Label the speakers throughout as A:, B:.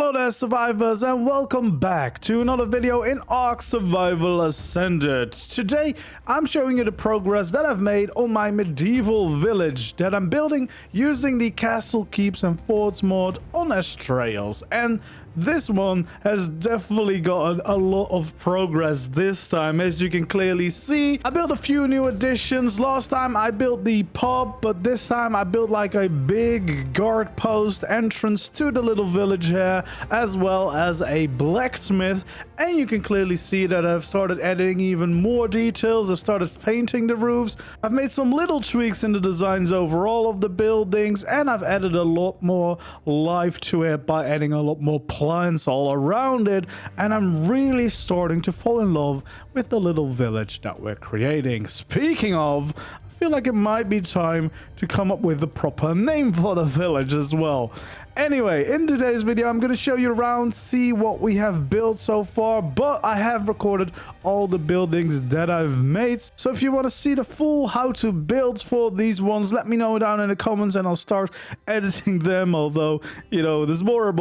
A: Hello there survivors, and welcome back to another video in ARK Survival Ascended. Today I'm showing you the progress that I've made on my medieval village that I'm building using the castle keeps and forts mod on Astraeos. And this one has definitely gotten a lot of progress this time, as you can clearly see. I built a few new additions. Last time I built the pub, but this time I built like a big guard post entrance to the little village here, as well as a blacksmith. And you can clearly see that I've started adding even more details. I've started painting the roofs. I've made some little tweaks in the designs overall of the buildings, and I've added a lot more life to it by adding a lot more plants all around it. And I'm really starting to fall in love with the little village that we're creating. Speaking of, I feel like it might be time to come up with a proper name for the village as well. Anyway, in today's video, I'm going to show you around, see what we have built so far, but I have recorded all the buildings that I've made. So if you want to see the full how to build for these ones, let me know down in the comments and I'll start editing them. Although, you know, there's more.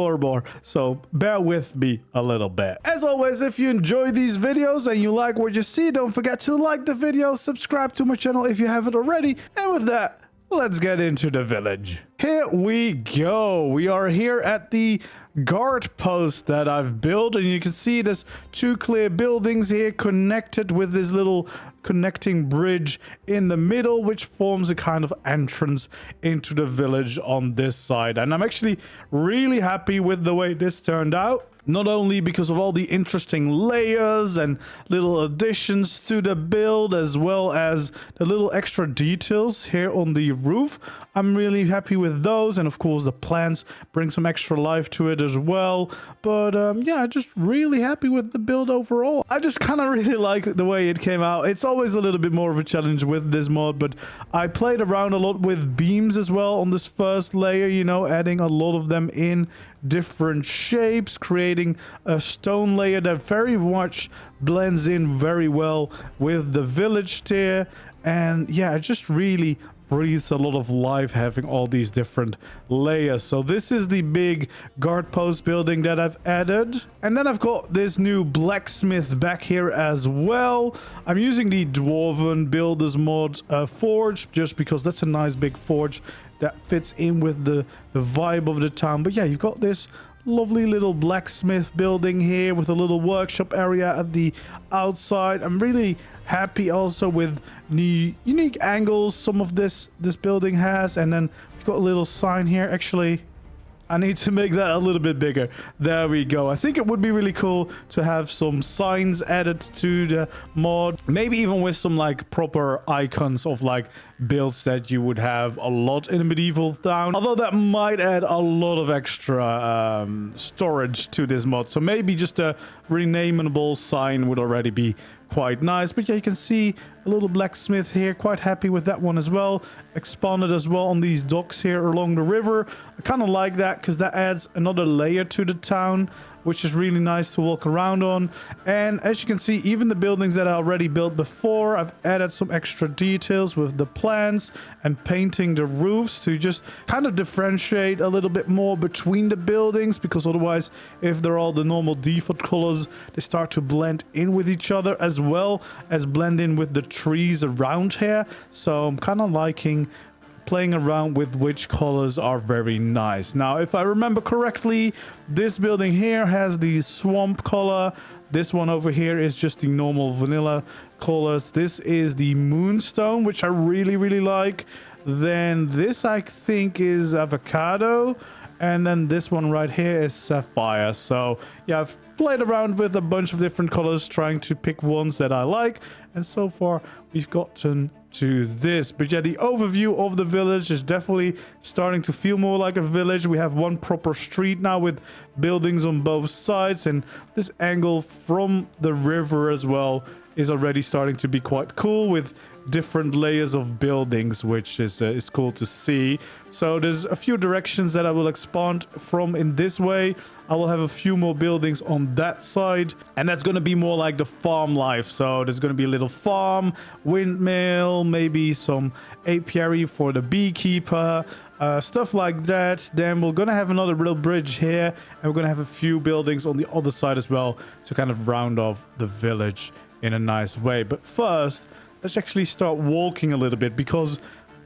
A: So bear with me a little bit. As always, if you enjoy these videos and you like what you see, don't forget to like the video, subscribe to my channel if you haven't already. And with that, let's get into the village. Here we go. We are here at the guard post that I've built, and you can see there's two clear buildings here connected with this little connecting bridge in the middle, which forms a kind of entrance into the village on this side. And I'm actually really happy with the way this turned out. Not only because of all the interesting layers and little additions to the build, as well as the little extra details here on the roof. I'm really happy with those, and of course the plants bring some extra life to it as well. But yeah, just really happy with the build overall. I just kind of really like the way it came out. It's always a little bit more of a challenge with this mod, but I played around a lot with beams as well on this first layer, you know, adding a lot of them in different shapes, creating a stone layer that very much blends in very well with the village tier. And yeah, it just really breathes a lot of life having all these different layers. So this is the big guard post building that I've added, and then I've got this new blacksmith back here as well. I'm using the dwarven builders mod forge, just because that's a nice big forge that fits in with the vibe of the town. But yeah, you've got this lovely little blacksmith building here with a little workshop area at the outside. I'm really happy also with the unique angles some of this building has. And then we've got a little sign here. Actually, I need to make that a little bit bigger. There we go. I think it would be really cool to have some signs added to the mod. Maybe even with some like proper icons of like builds that you would have a lot in a medieval town. Although that might add a lot of extra storage to this mod. So maybe just a renameable sign would already be quite nice. But yeah, you can see a little blacksmith here. Quite happy with that one as well. Expanded as well on these docks here along the river. I kind of like that because that adds another layer to the town, which is really nice to walk around on. And as you can see, even the buildings that I already built before, I've added some extra details with the plants and painting the roofs to just kind of differentiate a little bit more between the buildings, because otherwise, if they're all the normal default colors, they start to blend in with each other, as well as blend in with the trees around here. So I'm kind of liking playing around with which colors are very nice. Now, if I remember correctly, this building here has the swamp color. This one over here is just the normal vanilla colors. This is the moonstone, which I really like. Then this, I think, is avocado. And then this one right here is sapphire. So yeah, I've played around with a bunch of different colors, trying to pick ones that I like. And so far, we've gotten to this. But yeah, the overview of the village is definitely starting to feel more like a village. We have one proper street now with buildings on both sides. And this angle from the river as well is already starting to be quite cool, with different layers of buildings, which is cool to see. So there's a few directions that I will expand from in this way. I will have a few more buildings on that side, and that's going to be more like the farm life. So there's going to be a little farm, windmill, maybe some apiary for the beekeeper, stuff like that. Then we're gonna have another little bridge here, and we're gonna have a few buildings on the other side as well to kind of round off the village in a nice way. But first, let's actually start walking a little bit, because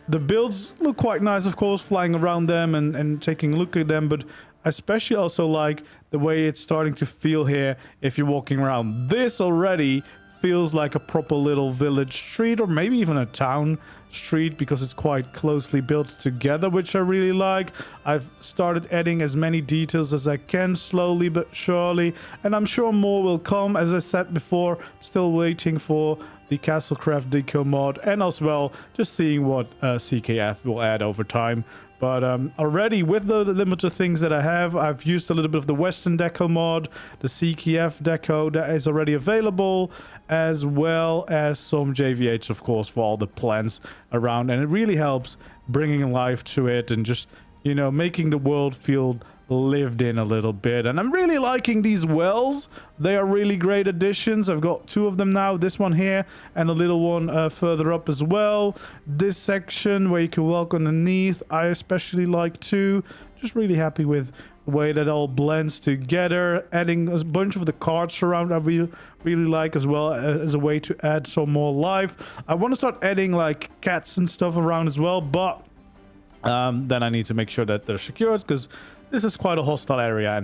A: the builds look quite nice, of course, flying around them and taking a look at them, but I especially also like the way it's starting to feel here if you're walking around. This already feels like a proper little village street, or maybe even a town street, because it's quite closely built together, which I really like. I've started adding as many details as I can, slowly but surely, and I'm sure more will come. As I said before, I'm still waiting for the Castlecraft Deco mod, and as well just seeing what CKF will add over time. But already with the limited things that I have, I've used a little bit of the Western Deco mod, the CKF Deco that is already available, as well as some JVH, of course, for all the plants around. And it really helps bringing life to it and just, you know, making the world feel lived in a little bit. And I'm really liking these wells. They are really great additions. I've got 2 of them now, this one here and a little one further up as well. This section where you can walk underneath, I especially like too. Just really happy with the way that all blends together. Adding a bunch of the cards around, I really like as well, as a way to add some more life. I want to start adding like cats and stuff around as well, but then I need to make sure that they're secured, because this is quite a hostile area,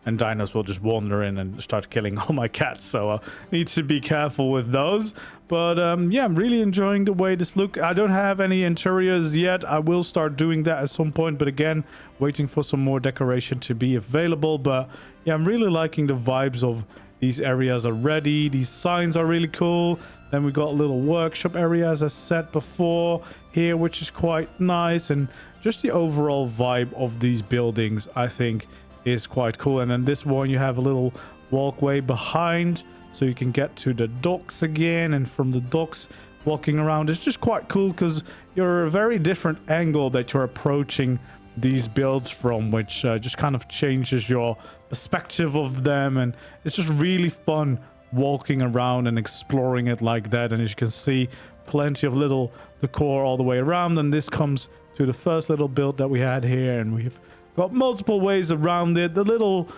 A: and dinos will just wander in and start killing all my cats, so I need to be careful with those. But yeah, I'm really enjoying the way this looks. I don't have any interiors yet. I will start doing that at some point, but again, waiting for some more decoration to be available. But yeah, I'm really liking the vibes of these areas already. These signs are really cool. Then we got a little workshop area, as I said before, here, which is quite nice. And just the overall vibe of these buildings, I think, is quite cool. And then this one, you have a little walkway behind, so you can get to the docks again. And from the docks, walking around is just quite cool, because you're a very different angle that you're approaching these builds from, which just kind of changes your perspective of them. And it's just really fun walking around and exploring it like that. And as you can see, plenty of little decor all the way around. And this comes to the first little build that we had here, and we've got multiple ways around it. The little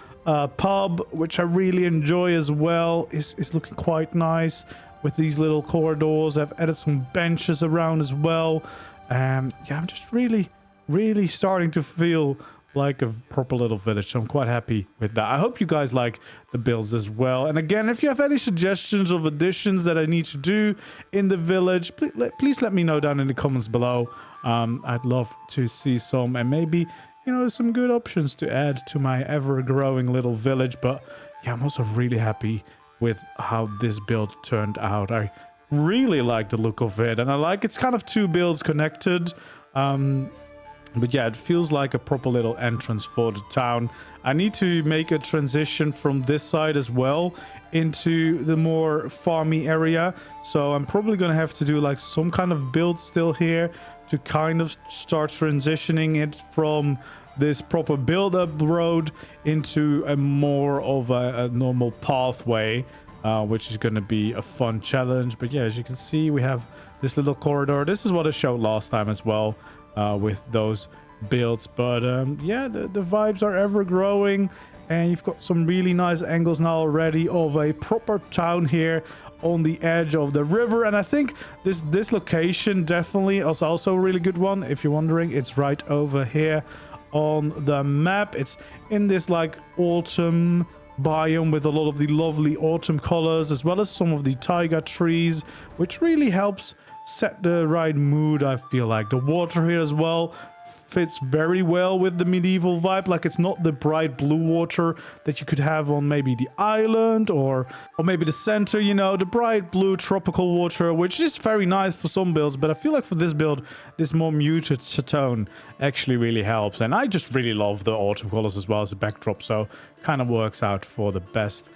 A: pub, which I really enjoy as well, is looking quite nice with these little corridors. I've added some benches around as well. Yeah, I'm just really starting to feel like a proper little village, so I'm quite happy with that. I hope you guys like the builds as well. And again, if you have any suggestions of additions that I need to do in the village, please let me know down in the comments below. I'd love to see some, and maybe, you know, some good options to add to my ever-growing little village. But yeah, I'm also really happy with how this build turned out. I really like the look of it, and I like it's kind of 2 builds connected. But yeah, it feels like a proper little entrance for the town. I need to make a transition from this side as well into the more farmy area. So I'm probably going to have to do like some kind of build still here to kind of start transitioning it from this proper build-up road into a more of a normal pathway, which is going to be a fun challenge. But yeah, as you can see, we have this little corridor. This is what I showed last time as well. With those builds. But yeah, the vibes are ever growing, and you've got some really nice angles now already of a proper town here on the edge of the river. And I think this location definitely is also a really good one. If you're wondering, it's right over here on the map. It's in this like autumn biome with a lot of the lovely autumn colors, as well as some of the taiga trees, which really helps set the right mood. I feel like the water here as well fits very well with the medieval vibe. Like, it's not the bright blue water that you could have on maybe the island or maybe the center, you know, the bright blue tropical water, which is very nice for some builds. But I feel like for this build, this more muted tone actually really helps. And I just really love the autumn colors as well as a backdrop, so kind of works out for the best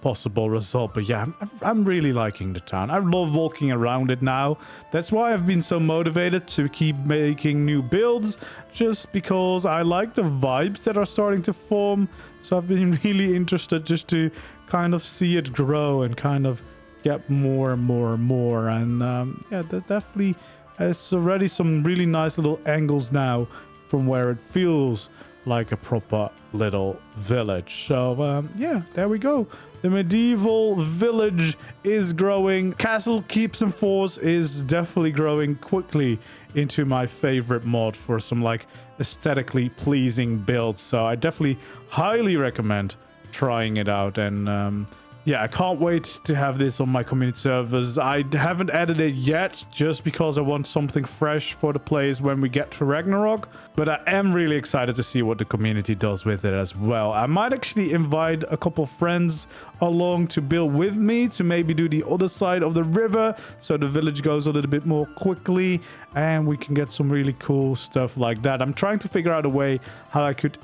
A: possible result. But yeah, I'm really liking the town. I love walking around it now. That's why I've been so motivated to keep making new builds, just because I like the vibes that are starting to form. So I've been really interested just to kind of see it grow and kind of get more and more and more. And yeah, that definitely It's already some really nice little angles now from where it feels like a proper little village. So yeah, there we go. The medieval village is growing. Castle Keeps and Forts is definitely growing quickly into my favorite mod for some like aesthetically pleasing builds. So I definitely highly recommend trying it out. And yeah, I can't wait to have this on my community servers. I haven't added it yet just because I want something fresh for the players when we get to Ragnarok. But I am really excited to see what the community does with it as well. I might actually invite a couple friends along to build with me to maybe do the other side of the river so the village goes a little bit more quickly and we can get some really cool stuff like that. I'm trying to figure out a way how I could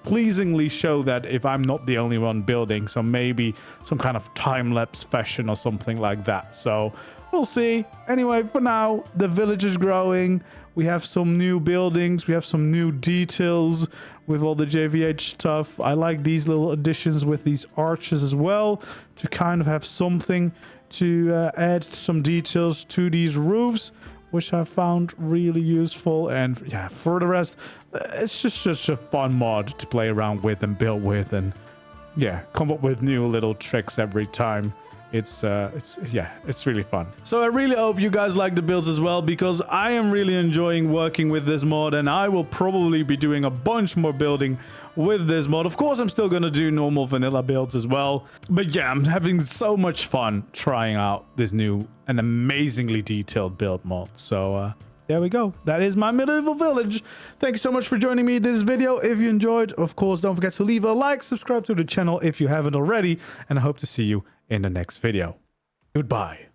A: pleasingly show that if I'm not the only one building, so maybe some kind of time-lapse fashion or something like that. So we'll see. Anyway, for now, the village is growing. We have some new buildings. We have some new details with all the JVH stuff. I like these little additions with these arches as well to kind of have something to add some details to these roofs, which I found really useful. And yeah, for the rest, it's just such a fun mod to play around with and build with, and yeah, come up with new little tricks every time. It's really fun. So I really hope you guys like the builds as well, because I am really enjoying working with this mod, and I will probably be doing a bunch more building with this mod. Of course, I'm still gonna do normal vanilla builds as well, but yeah, I'm having so much fun trying out this new and amazingly detailed build mod. So there we go. That is my medieval village. Thank you so much for joining me in this video. If you enjoyed, of course, don't forget to leave a like, subscribe to the channel if you haven't already, and I hope to see you in the next video. Goodbye.